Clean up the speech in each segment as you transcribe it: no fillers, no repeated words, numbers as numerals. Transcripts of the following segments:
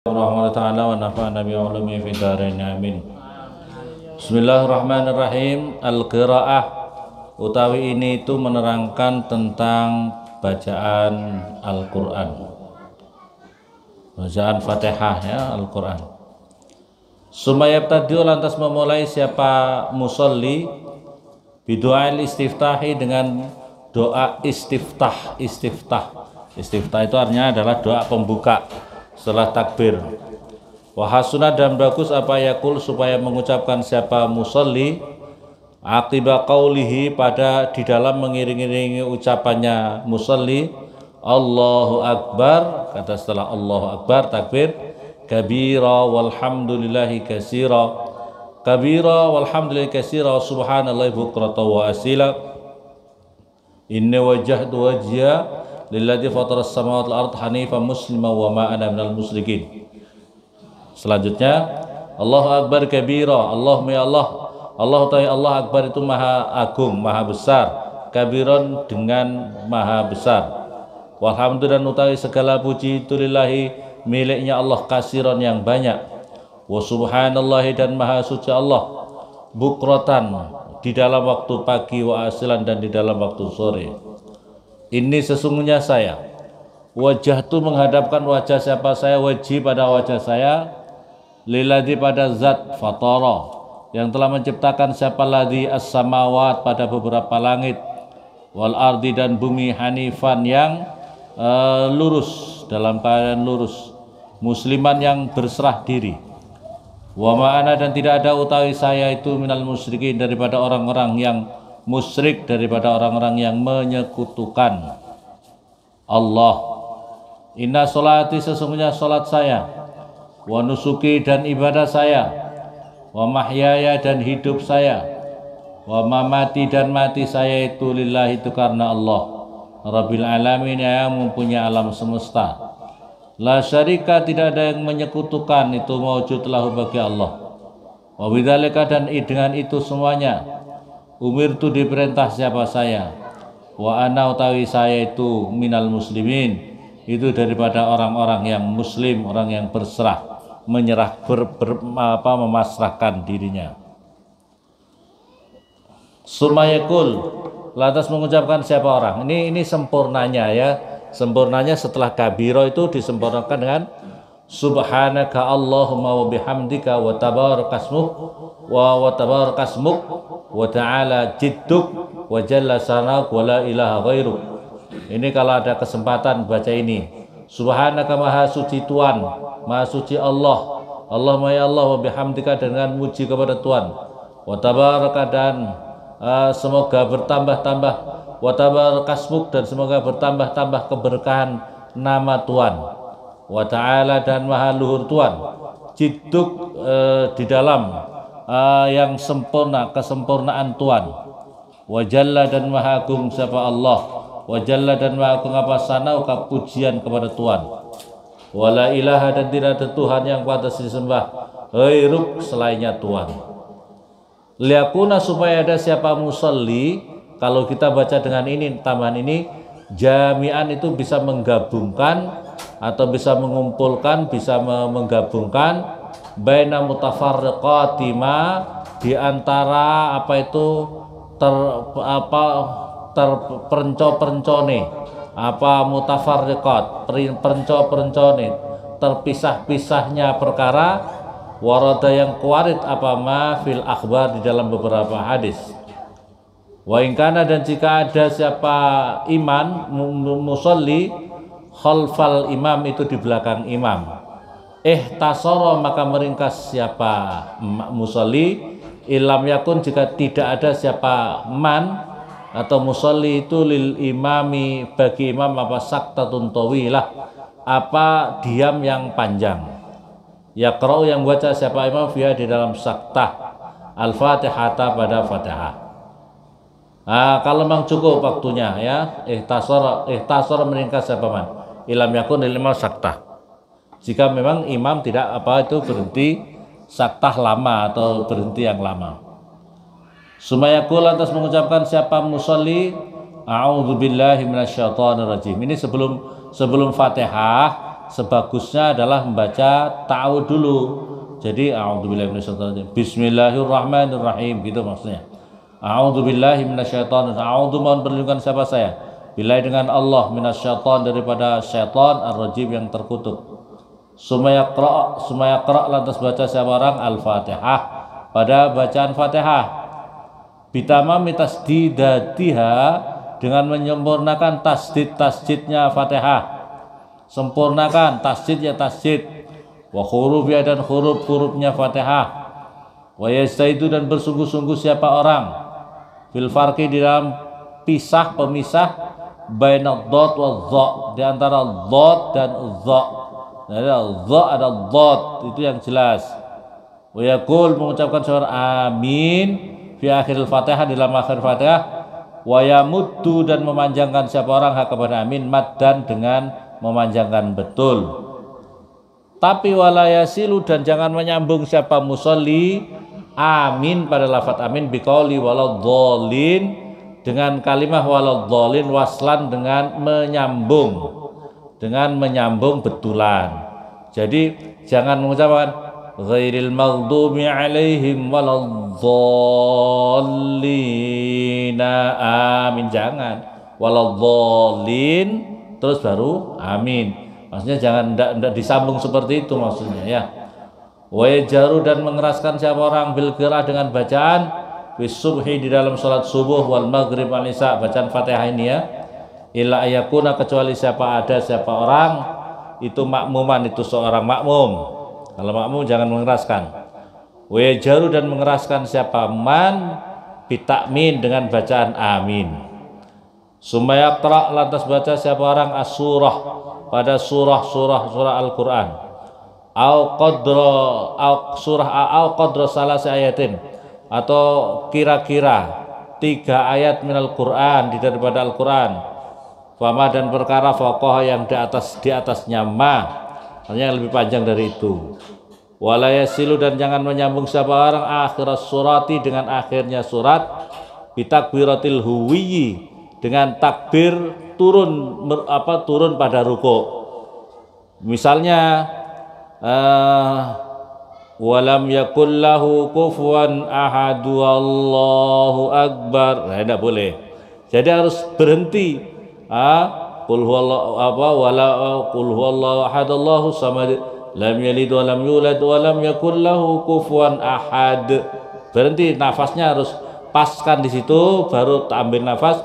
Warahmatullahi taala wa nafa'ana bi ulumi fid dharain amin. Bismillahirrahmanirrahim. Al-qiraah utawi ini itu menerangkan tentang bacaan Al-Qur'an. Bacaan Fatihah ya Al-Qur'an. Sumayabtadiu lantas memulai siapa musolli bidu'ail istiftahi dengan doa istiftah. Istiftah itu artinya adalah doa pembuka setelah takbir. Wahasuna dan bagus apa yakul supaya mengucapkan siapa musolli akibat qaulihi pada di dalam mengiring-iringi ucapannya musolli Allahu Akbar, kata setelah Allahu Akbar takbir, kabira walhamdulillahi katsira, kabira walhamdulillahi katsira, subhanallahi bukratan wa asila, inni wajjahtu wajhiya lilladzi fataras samawati wal ardh hanifan musliman wa ma ana minal musyrikin. Selanjutnya Allahu Akbar kabira, Allahumma ya Allah, Allah ta'ala Allah Akbar itu maha agung, maha besar, kabiron dengan maha besar. Walhamdulillah utawi segala puji itu lillahi miliknya Allah kasiron yang banyak. Wa subhanallahi dan maha suci Allah bukratan di dalam waktu pagi wa asilan dan di dalam waktu sore. Ini sesungguhnya saya wajah itu menghadapkan wajah siapa saya, wajhi pada wajah saya, lilladzi pada zat fatara yang telah menciptakan siapa ladzi as-samawat pada beberapa langit, wal ardi dan bumi, hanifan yang lurus dalam keadaan lurus, musliman yang berserah diri, wa ma'ana dan tidak ada utawi saya itu minal musyrikin daripada orang-orang yang musyrik, daripada orang-orang yang menyekutukan Allah. Inna sholati sesungguhnya sholat saya, wa nusuki dan ibadah saya, wa mahyaya dan hidup saya, wa mamati dan mati saya itu lillahi itu karena Allah Rabbil alamin yang mempunyai alam semesta. La syarika tidak ada yang menyekutukan itu mawjud lahu bagi Allah. Wa bidzalika dan dengan itu semuanya umirtu diperintah siapa saya, wa ana utawi saya itu minal muslimin itu daripada orang-orang yang muslim, orang yang berserah, menyerah, memasrahkan dirinya. Sumayakul lantas mengucapkan siapa orang ini sempurnanya ya, sempurnanya setelah kabiro itu disempurnakan dengan subhanaka Allahumma wa bihamdika wa tabarakasmuk wa tabarakasmuk wa ta'ala jidduk wa jalla sanak wa la ilaha ghairuk. Ini kalau ada kesempatan baca ini, subhanaka maha suci Tuhan, maha suci Allah, Allahumma ya Allah, wa bihamdika dengan muji kepada Tuhan, wa tabaraka dan semoga bertambah-tambah, wa tabarakasmuk dan semoga bertambah-tambah keberkahan nama Tuhan, wa ta'ala dan maha luhur Tuhan, jidduk di dalam yang sempurna, kesempurnaan Tuhan, wa jalla dan maha agung siapa Allah, wa jalla dan maha agung apa sanau pujian kepada Tuhan, wa la ilaha dan tidak ada Tuhan yang pantas disembah ghairuk selainnya Tuhan. Liakuna supaya ada siapa musalli, kalau kita baca dengan ini tambahan ini jami'an itu bisa menggabungkan atau bisa mengumpulkan, bisa menggabungkan baina mutafarriqati ma di antara apa itu terperenco-perencone, apa mutafarriqat perenco-perencone, terpisah-pisahnya perkara, warada yang kuarit apa ma fil akhbar di dalam beberapa hadis. Wa ingkana dan jika ada siapa iman musolli khalfal imam itu di belakang imam, ihtasara maka meringkas siapa musolli, ilam yakun jika tidak ada siapa man atau musolli itu lil imami bagi imam apa saktatun tawilah apa diam yang panjang, yaqra'u yang baca siapa imam fiha di dalam saktah al-fatihata pada fatihah. Kalau memang cukup waktunya ya, ihtasara meringkas siapa man, ilam yakun lil imam saktah. Jika memang imam tidak apa itu berhenti saktah lama atau berhenti yang lama. Sumayakul lantas mengucapkan siapa musolli a'udzubillahi minasyaitonirrajim. Ini sebelum Fatihah sebagusnya adalah membaca ta'awudz dulu. Jadi a'udzubillahi minasyaitonir rajim, bismillahirrahmanirrahim gitu maksudnya. A'udzubillahi minasyaitonir rajim, a'udzu mohon perlindungan siapa saya, billahi dengan Allah, minasyaiton daripada syaitan, ar-rajim yang terkutuk. Sumaya lantas baca siapa orang al-Fatihah pada bacaan Fatihah. Bitamami tasdidatiha dengan menyempurnakan tasdidnya Fatihah. Sempurnakan tasdid ya tasdid, wa hurufnya dan hurufnya Fatihah. Wa yastaidu dan bersungguh-sungguh siapa orang fil farqi di dalam pemisah bainad dhad wa dha, di antara dhad dan dha. Ada dha ada dhad, itu yang jelas. Wa yaqul mengucapkan suara amin fi akhiril Fatihah, di dalam akhir Fatihah. Wa yamuddu dan memanjangkan siapa orang kepada amin maddan dengan memanjangkan betul. Tapi walayasilu dan jangan menyambung siapa musolli amin pada lafaz amin biqauli waladhdallin dengan kalimah waladhdallin waslan dengan menyambung betulan. Jadi jangan mengucapkan ghairil maghdubi alaihim waladhdallin amin, jangan waladhdallin terus baru amin. Maksudnya jangan tidak disambung seperti itu maksudnya ya. Wa yajaru dan mengeraskan siapa orang bil qiraah dengan bacaan bis subhi di dalam salat subuh wal maghrib wal isya, bacaan Fatihah ini ya. Illa ayakuna kecuali siapa orang itu makmuman, itu seorang makmum. Kalau makmum jangan mengeraskan. Wa yajaru dan mengeraskan siapa man bitakmin dengan bacaan amin. Sumaya qra lantas baca siapa orang as-surah pada surah Al-Qur'an. Au qadra salasi ayatin, atau kira-kira 3 ayat minal Qur'an daripada Al-Qur'an. Fama dan perkara faqaha yang di atasnya ma, artinya yang lebih panjang dari itu. Wala yasilu dan jangan menyambung siapa orang akhirat surati dengan akhirnya surat bitakbiratil huwiyyi dengan takbir turun pada ruku. Misalnya walam yakul lahu kufuwan ahadu Allahu akbar. Nah, tidak boleh. Jadi harus berhenti. Qul huwallahu ahad Allahu samad lam yalid wa lam yulad wa lam yakul lahu kufuwan ahad. Berhenti, nafasnya harus paskan di situ, baru ambil nafas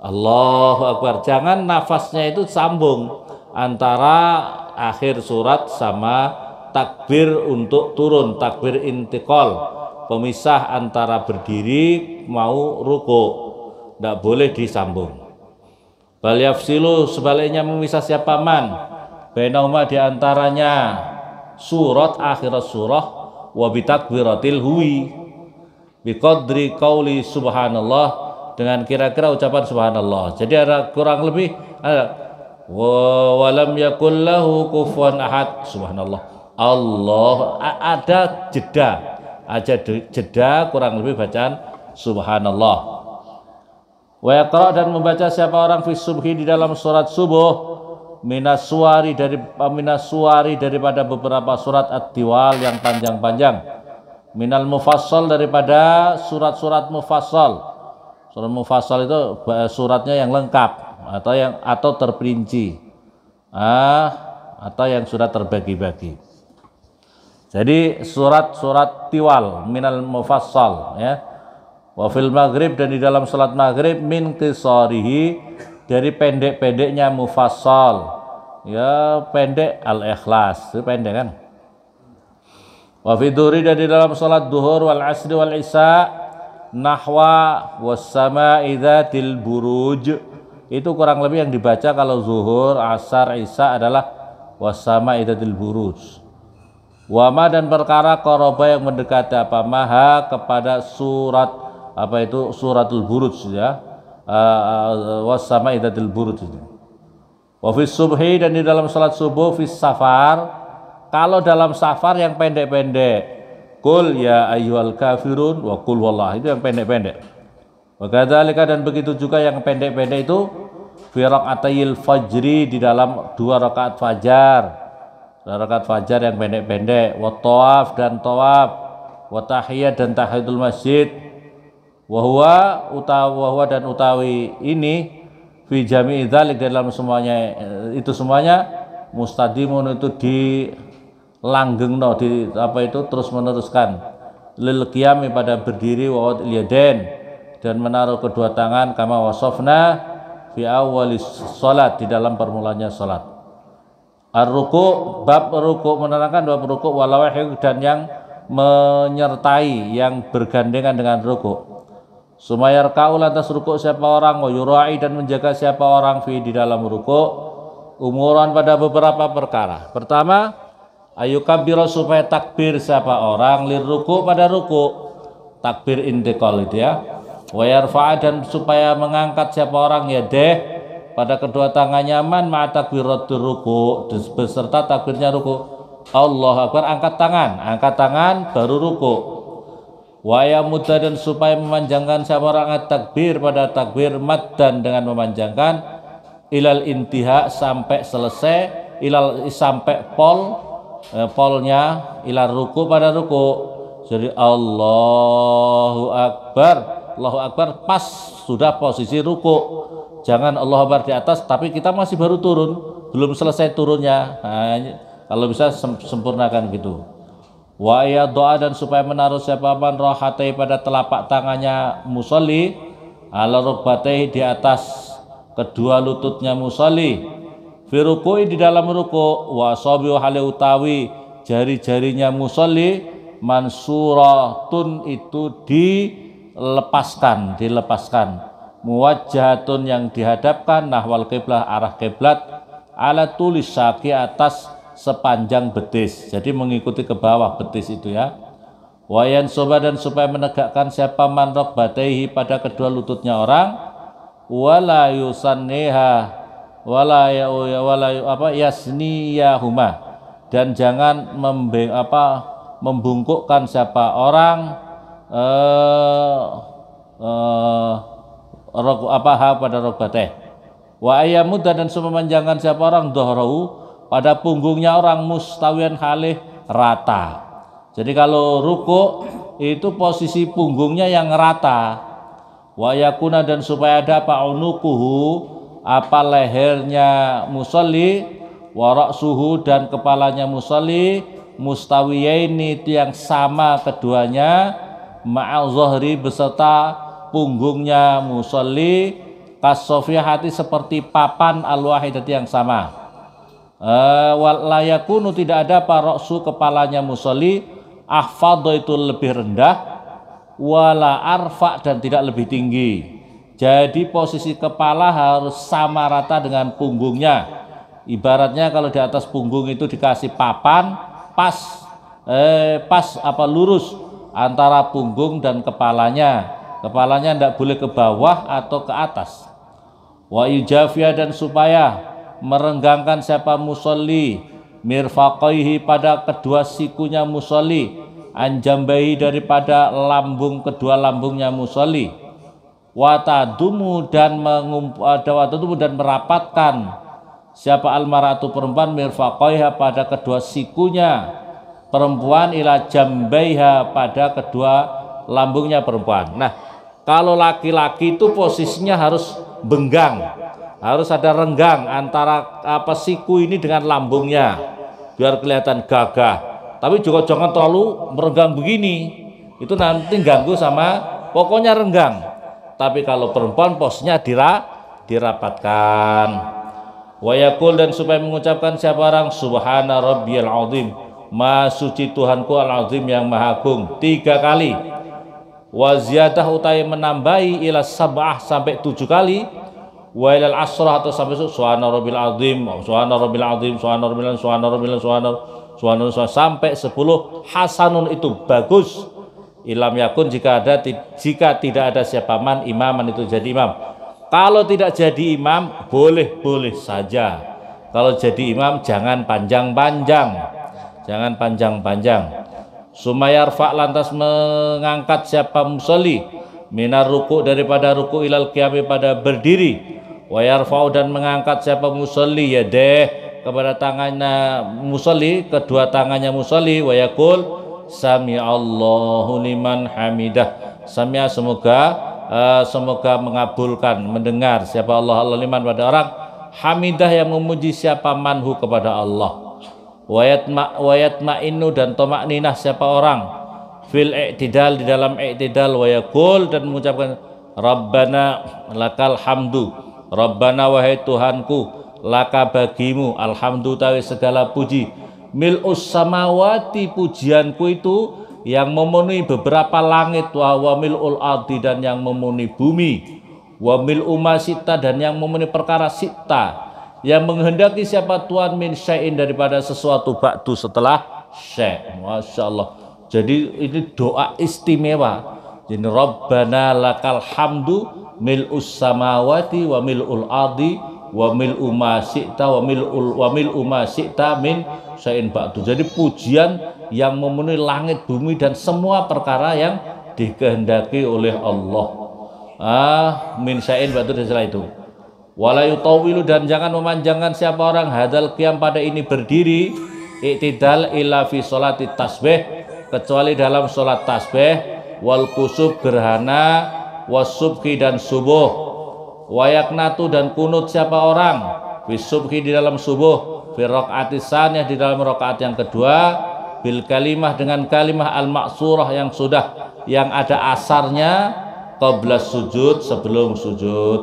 Allahu akbar. Jangan nafasnya itu sambung antara akhir surat sama takbir untuk turun, takbir intiqal, pemisah antara berdiri mau ruku, tidak boleh disambung. Bal yafsilu sebaliknya memisah siapa man bainahuma di antaranya surat akhirat surah wa bitakbiratil huwi biqadri qauli subhanallah dengan kira-kira ucapan subhanallah. Jadi ada kurang lebih ada walam yakul lahu kufuwan ahad subhanallah Allah, ada jeda kurang lebih bacaan subhanallah. Wa yaqra dan membaca siapa orang fi subhi di dalam surat subuh minas suwari daripada beberapa surat at-tiwal yang panjang-panjang, minal mufassal daripada surat-surat mufassal. Surat mufassal itu suratnya yang lengkap atau terperinci, atau yang sudah terbagi-bagi. Jadi surat-surat tiwal minal mufassal ya. Wa fil maghrib dan di dalam salat maghrib min qisarihi dari pendek-pendeknya mufassal. Ya pendek al-ikhlas, itu pendek kan. Wa fi dhuhri dan di dalam salat duhur wal asri wal isya nahwa was sama'i dzatil buruj. Itu kurang lebih yang dibaca kalau zuhur, asar, isya adalah was sama'i dzatil buruj. Wama dan perkara qoroba yang mendekati maha kepada surat suratul buruj ya, was sama'i dzatil buruj. Wa fis subhi dan di dalam salat subuh fis safar, kalau dalam safar yang pendek-pendek qul ya ayyuhal kafirun wa qul wallah, itu yang pendek-pendek. Wa kadzalika dan begitu juga yang pendek-pendek itu fi rakaatayil fajri, di dalam 2 rakaat fajar. 2 rakaat fajar yang pendek-pendek, wa tawaf dan tawaf, wa tahiyat dan tahiyatul masjid, wa huwa dan utawi ini fi jami'i dzalik, dalam semuanya itu semuanya mustadimun itu dilanggengno, di apa itu terus meneruskan, lil qiyami pada berdiri, wa wad'il yadain dan menaruh kedua tangan, kama wasofna fi awwalis salat, di dalam permulanya salat. Ar-ruku, bab ruku, menerangkan bab ruku, walawahih dan yang menyertai, yang bergandengan dengan ruku. Sumayar kaul, lantas ruku siapa orang, wa yurai dan menjaga siapa orang fi, di dalam ruku, umuran pada beberapa perkara. Pertama, ayukabiro, supaya takbir siapa orang, lir ruku pada ruku, takbir intikal itu ya. Wa yarfa'a dan supaya mengangkat siapa orang ya deh pada kedua tangannya, man ma'a takbiratul ruku, beserta takbirnya ruku. Allahu Akbar, angkat tangan baru ruku. Wa yamudda dan supaya memanjangkan siapa orang takbir pada takbir maddan dengan memanjangkan, ilal intiha sampai selesai, sampai polnya, ilal ruku pada ruku. Jadi Allahu Akbar pas sudah posisi ruku, jangan Allahu Akbar di atas tapi kita masih baru turun, belum selesai turunnya. Nah, kalau bisa sempurnakan gitu. Wa ya doa dan supaya menaruh siapa man rohatai pada telapak tangannya musolli, ala rukbatai di atas kedua lututnya musolli, fi ruku'i di dalam ruku, wa asabi hale utawi jari-jarinya musolli, mansuratun itu dilepaskan, muwajjahatun yang dihadapkan, nahwal qiblah arah qiblat, ala tulis saki atas sepanjang betis, jadi mengikuti ke bawah betis itu ya. Wayan soba dan supaya menegakkan siapa man rokbataihi pada kedua lututnya orang, wala yusanniha wala yasniyahuma dan jangan membungkukkan siapa orang pada rokbateh. Wa ayamudda dan supaya memanjangkan siapa orang dohrahu pada punggungnya orang, mustawian halih rata. Jadi kalau ruku itu posisi punggungnya yang rata. Wa yakuna dan supaya ada unukuhu lehernya musolli, wa ra'suhu dan kepalanya musolli, mustawiyaini itu yang sama keduanya, ma'a zohri beserta punggungnya musolli, kasofiyahati seperti papan al-wahidati yang sama. Walayakunu tidak ada paroksu kepalanya musolli, ahfadho itu lebih rendah, wala arfa dan tidak lebih tinggi. Jadi posisi kepala harus sama rata dengan punggungnya. Ibaratnya kalau di atas punggung itu dikasih papan, pas lurus antara punggung dan kepalanya. Kepalanya tidak boleh ke bawah atau ke atas. Wa yujafia dan supaya merenggangkan siapa musolli, mirfaqaihi pada kedua sikunya musolli, anjambahi daripada kedua lambungnya musolli, watadumu dan merapatkan siapa almaratu perempuan, mirfaqaiha pada kedua sikunya perempuan, ila jambaiha pada kedua lambungnya perempuan. Nah, kalau laki-laki itu posisinya harus benggang, harus ada renggang antara siku ini dengan lambungnya biar kelihatan gagah. Tapi juga jangan terlalu merenggang begini, itu nanti ganggu sama, pokoknya renggang. Tapi kalau perempuan posnya dirapatkan. Wa yaqul dan supaya mengucapkan siapa orang, subhana rabbiyal azim, maha suci Tuhanku al-azim yang maha agung, 3 kali. Wa ziyadah utai menambahi ila sab'ah sampai 7 kali. Wa ilal asrah atau sampai subhana rabbil azim, subhana rabbil azim, subhana rabbil azim, subhana rabbil azim, sampai 10 hasanun itu bagus. Ilam yakun jika tidak ada siapa man imaman itu jadi imam. Kalau tidak jadi imam boleh saja. Kalau jadi imam jangan panjang-panjang. Sumayarfa lantas mengangkat siapa musolli minar ruku daripada ruku ilal qiyami pada berdiri, wa yarfa'u dan mengangkat siapa musalli yadeh kepada tangannya musalli, kedua tangannya musalli, wa yaqul sami'allahu liman hamidah. Sami'a semoga mengabulkan, mendengar siapa Allah liman pada orang, hamidah yang memuji siapa manhu kepada Allah, wa yatma'innu dan tamakninah siapa orang, fil i'tidal di dalam i'tidal, wa yaqul dan mengucapkan Rabbana lakal hamdu, Rabbana wahai Tuhanku, laka bagimu alhamdu tawi segala puji, mil'us samawati pujianku itu yang memenuhi beberapa langit, wa mil'ul ardi dan yang memenuhi bumi, wa mil'u ma sita dan yang memenuhi perkara sita, yang menghendaki siapa Tuhan min syai'in daripada sesuatu ba'du setelah syai'. Masya Allah. Jadi ini doa istimewa. Jadi Rabbana lakal hamdu mil'us samawati wa mil'ul ardi wa mil'u ma syi'ta wa mil'u ma syi'ta min syai'in ba'du. Jadi pujian yang memenuhi langit bumi dan semua perkara yang dikehendaki oleh Allah. Min syai'in ba'du dan setelah itu. Wala yutawilu dan jangan memanjangkan siapa orang hadal qiyam pada ini berdiri i'tidal illa fi sholati tasbih kecuali dalam sholat tasbih, wal kusub gerhana, wasubhi dan subuh, wayaknatu dan kunut siapa orang bisubhi di dalam subuh, fi raq'ati tsaniyah di dalam rakaat yang kedua, bil kalimah dengan kalimah al maksurah yang ada asarnya, qabla sujud sebelum sujud,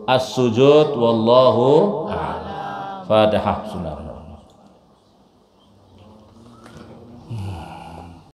as sujud wallahu a'lam. Fatihah. Bismillahirrahmanirrahim.